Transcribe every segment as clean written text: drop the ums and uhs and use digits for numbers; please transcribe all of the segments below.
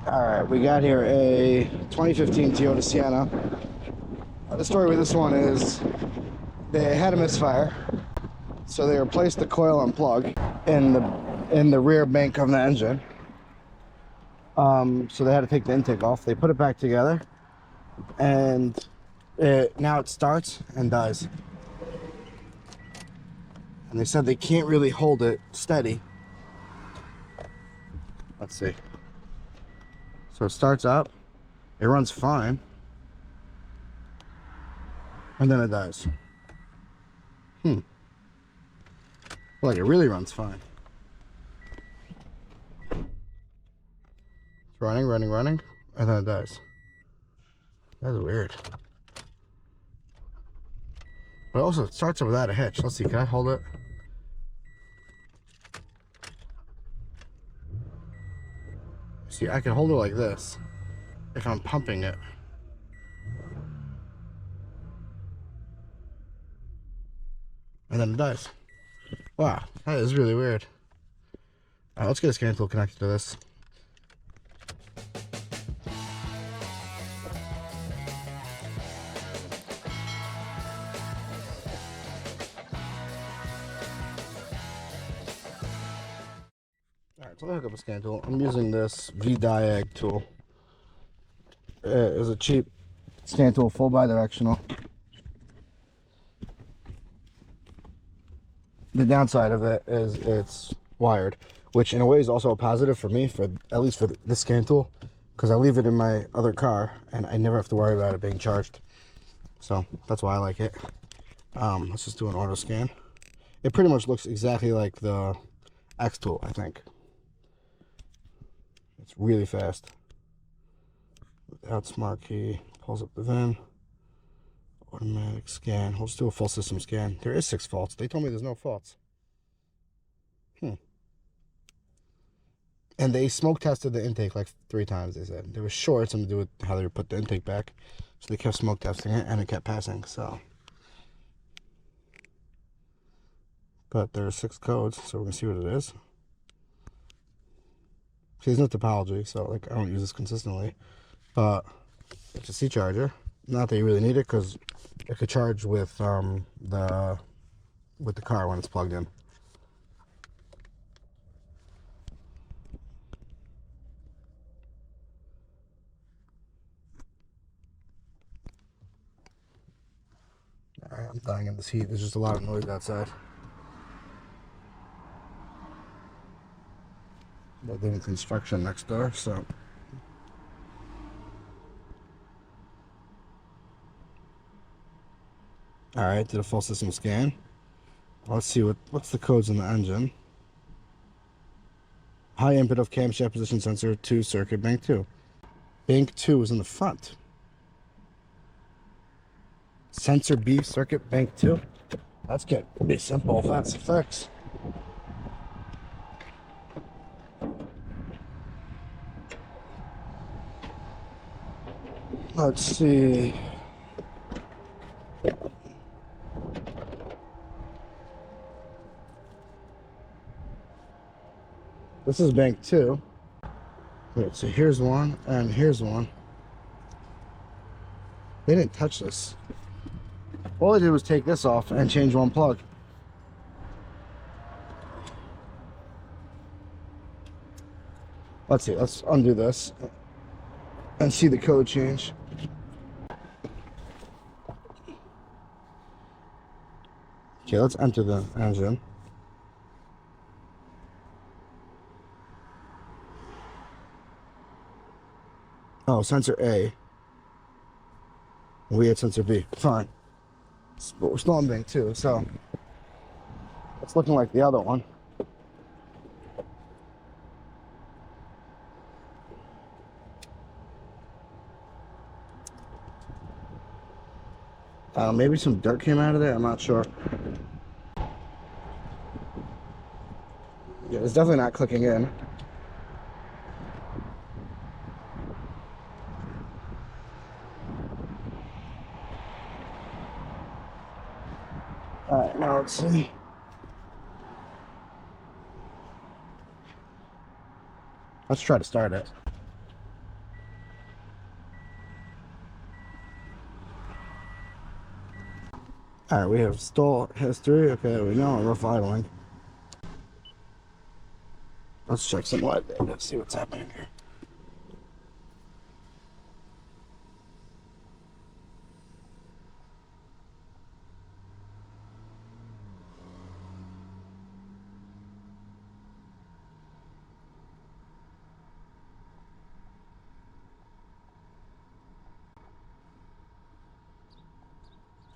Alright, we got here a 2015 Toyota Sienna. The story with this one is they had a misfire, so they replaced the coil and plug in the rear bank of the engine. So they had to take the intake off. They put it back together, and now it starts and dies. And they said they can't really hold it steady. Let's see. So it starts up, it runs fine, and then it dies. Like it really runs fine. It's running, and then it dies. That's weird. But also it starts up without a hitch. Let's see, can I hold it? See, I can hold it like this if I'm pumping it. And then it dies. Wow, that is really weird. Alright, let's get a scan tool connected to this. Alright, so I hook up a scan tool. I'm using this Vdiagtool. It is a cheap scan tool, full bi-directional. The downside of it is it's wired, which in a way is also a positive for me, for at least for this scan tool, because I leave it in my other car and I never have to worry about it being charged. So that's why I like it. Let's just do an auto scan. It pretty much looks exactly like the X tool, I think. It's really fast. Without smart key, pulls up the VIN. Automatic scan. We'll just do a full system scan. There is 6 faults. They told me there's no faults. And they smoke tested the intake like 3 times, they said. There was short, something to do with how they put the intake back. So they kept smoke testing it and it kept passing, so. But there are 6 codes, so we're gonna see what it is. See, there's no topology, so like I don't use this consistently. But it's a C charger. Not that you really need it, because it could charge with the car when it's plugged in. Alright, I'm dying in this heat. There's just a lot of noise outside. They're doing construction next door, so. Alright, did a full system scan. Let's see what's the codes in the engine. High input of camshaft position sensor 2 circuit bank 2. Bank 2 is in the front. Sensor B circuit bank 2. That's getting pretty simple if that's the fix. Let's see. This is bank 2. Wait, so here's one and here's one. They didn't touch this. All I did was take this off and change one plug. Let's see, let's undo this and see the code change. Okay, let's enter the engine. Oh, sensor A. We had sensor B. Fine. But we're still on bank 2, so it's looking like the other one. Maybe some dirt came out of there, I'm not sure. Yeah, it's definitely not clicking in. Alright, now let's see. Let's try to start it. Alright, we have stall history. Okay, we know rough idling. Let's check some live data, see what's happening here.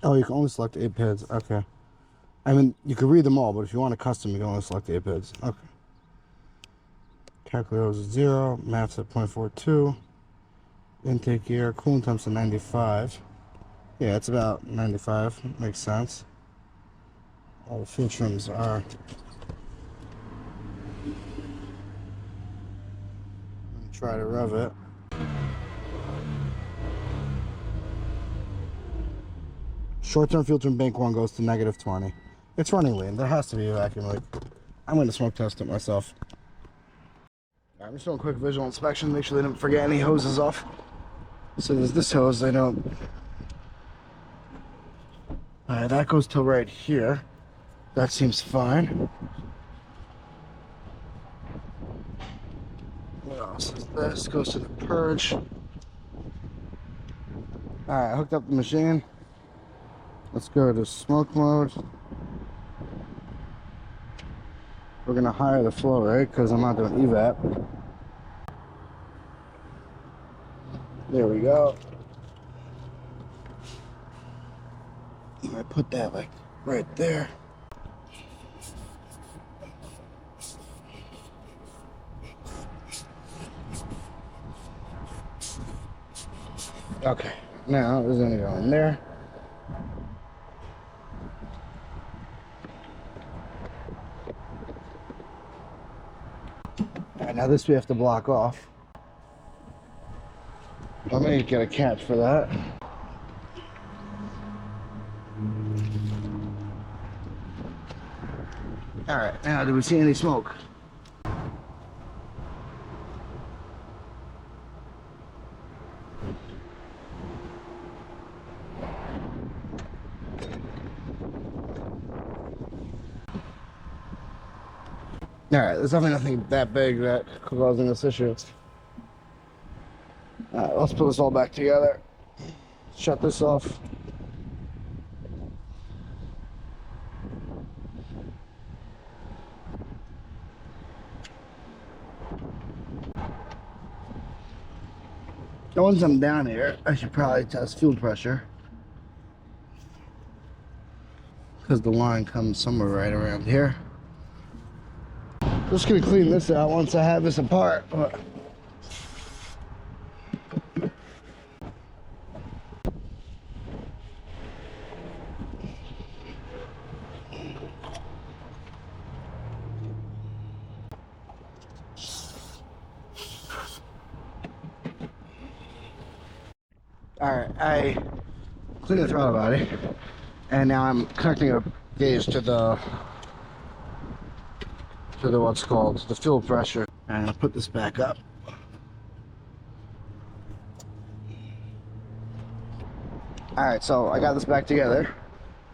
Oh, you can only select 8 PIDs. Okay. I mean, you can read them all, but if you want a custom, you can only select 8 PIDs. Okay. Calculator is 0. Maps at 0.42. Intake gear. Coolant temps at 95. Yeah, it's about 95. Makes sense. All the fuel trims are. Try to rev it. Short-term fuel trim bank 1 goes to -20. It's running lean. There has to be a vacuum leak. I'm going to smoke test it myself. I'm just doing a quick visual inspection, make sure they didn't forget any hoses off. So there's this hose, I don't. Alright, that goes to right here. That seems fine. What else is this? Goes to the purge. Alright, I hooked up the machine. Let's go to smoke mode. We're gonna higher the flow rate because I'm not doing evap. There we go. I put that like right there. Okay, now it's gonna go in there. Alright, now this we have to block off. I'm gonna get a catch for that. Alright, now do we see any smoke? Alright, there's definitely nothing that big that could cause this issue. Alright, let's put this all back together. Shut this off. Once I'm down here, I should probably test fuel pressure. Because the line comes somewhere right around here. Just gonna clean this out once I have this apart. Alright, I cleaned the throttle body, and now I'm connecting a gauge to the what's called the fuel pressure, and I'll put this back up. Alright, so I got this back together,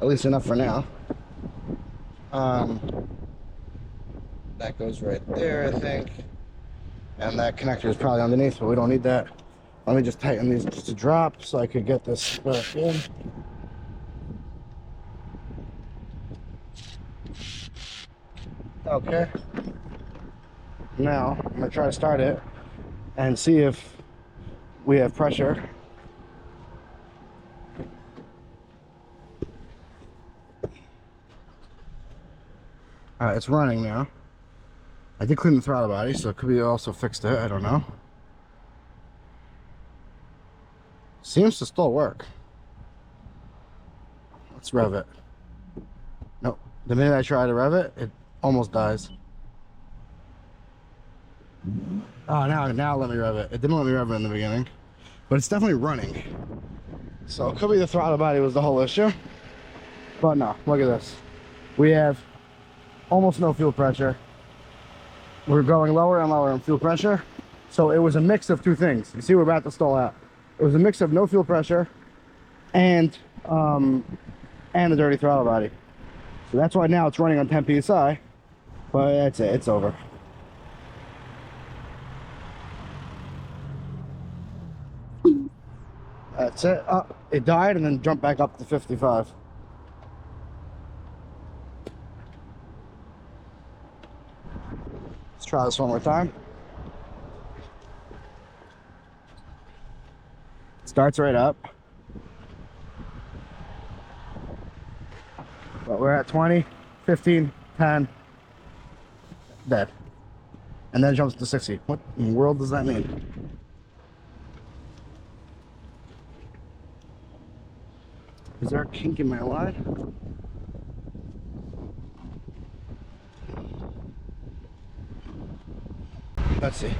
at least enough for now. That goes right there, I think, and that connector is probably underneath, but we don't need that. Let me just tighten these just to drop so I could get this back in. Okay. Now, I'm going to try to start it and see if we have pressure. Alright, it's running now. I did clean the throttle body, so it could be also fixed it, I don't know. Seems to still work. Let's rev it. Nope. The minute I try to rev it, it almost dies. Oh, now let me rev it. It didn't let me rev it in the beginning, but it's definitely running. So it could be the throttle body was the whole issue. But no, look at this. We have almost no fuel pressure. We're going lower and lower in fuel pressure. So it was a mix of two things. You see, we're about to stall out. It was a mix of no fuel pressure and and the dirty throttle body. So that's why now it's running on 10 psi, but that's it, it's over. That's it. Oh, it died and then jumped back up to 55. Let's try this one more time. Starts right up. But we're at 20, 15, 10, dead. And then it jumps to 60. What in the world does that mean? Is there a kink in my line? Let's see.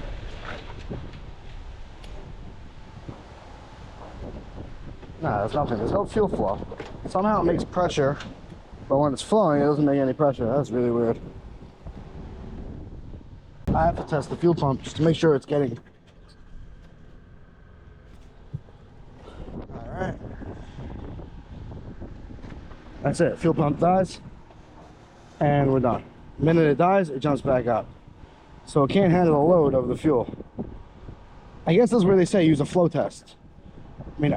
Nah, there's nothing. There's no fuel flow. Somehow it makes pressure, but when it's flowing, it doesn't make any pressure. That's really weird. I have to test the fuel pump just to make sure it's getting... Alright. That's it. Fuel pump dies, and we're done. The minute it dies, it jumps back up. So it can't handle the load of the fuel. I guess that's where they say use a flow test. I mean,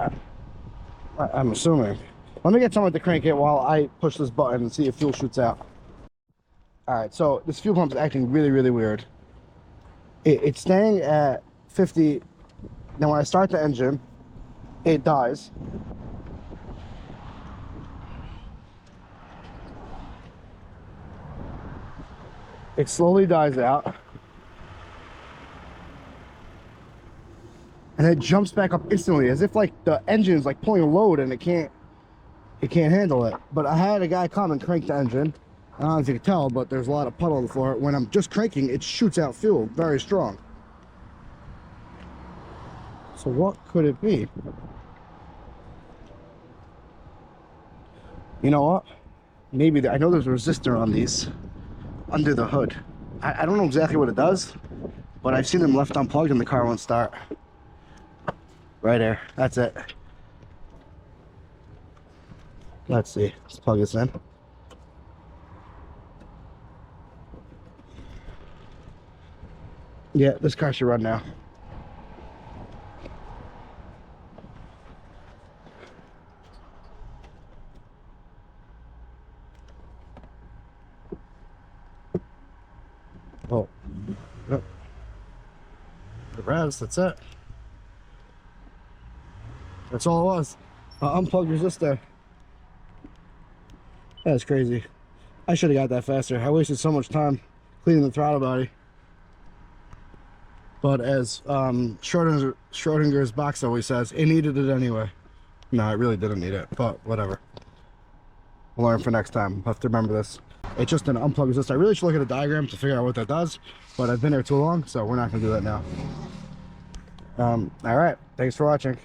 I'm assuming. Let me get someone to crank it while I push this button and see if fuel shoots out. Alright, so this fuel pump is acting really, really weird. It's staying at 50. Then when I start the engine, it dies. It slowly dies out. And it jumps back up instantly, as if like the engine is like pulling a load and it can't handle it. But I had a guy come and crank the engine. I don't know if you can tell, but there's a lot of puddle on the floor. When I'm just cranking, it shoots out fuel very strong. So what could it be? You know what? Maybe I know there's a resistor on these under the hood. I don't know exactly what it does, but I've seen them left unplugged and the car won't start. Right there, that's it. Let's see, let's plug this in. Yeah, this car should run now. Oh, yep. The revs, that's it. That's all it was. Unplugged resistor. That's crazy. I should have got that faster. I wasted so much time cleaning the throttle body. But as Schrodinger's box always says, it needed it anyway. No, it really didn't need it, but whatever. We'll learn for next time. We'll have to remember this. It's just an unplugged resistor. I really should look at a diagram to figure out what that does, but I've been there too long, so we're not going to do that now. All right. Thanks for watching.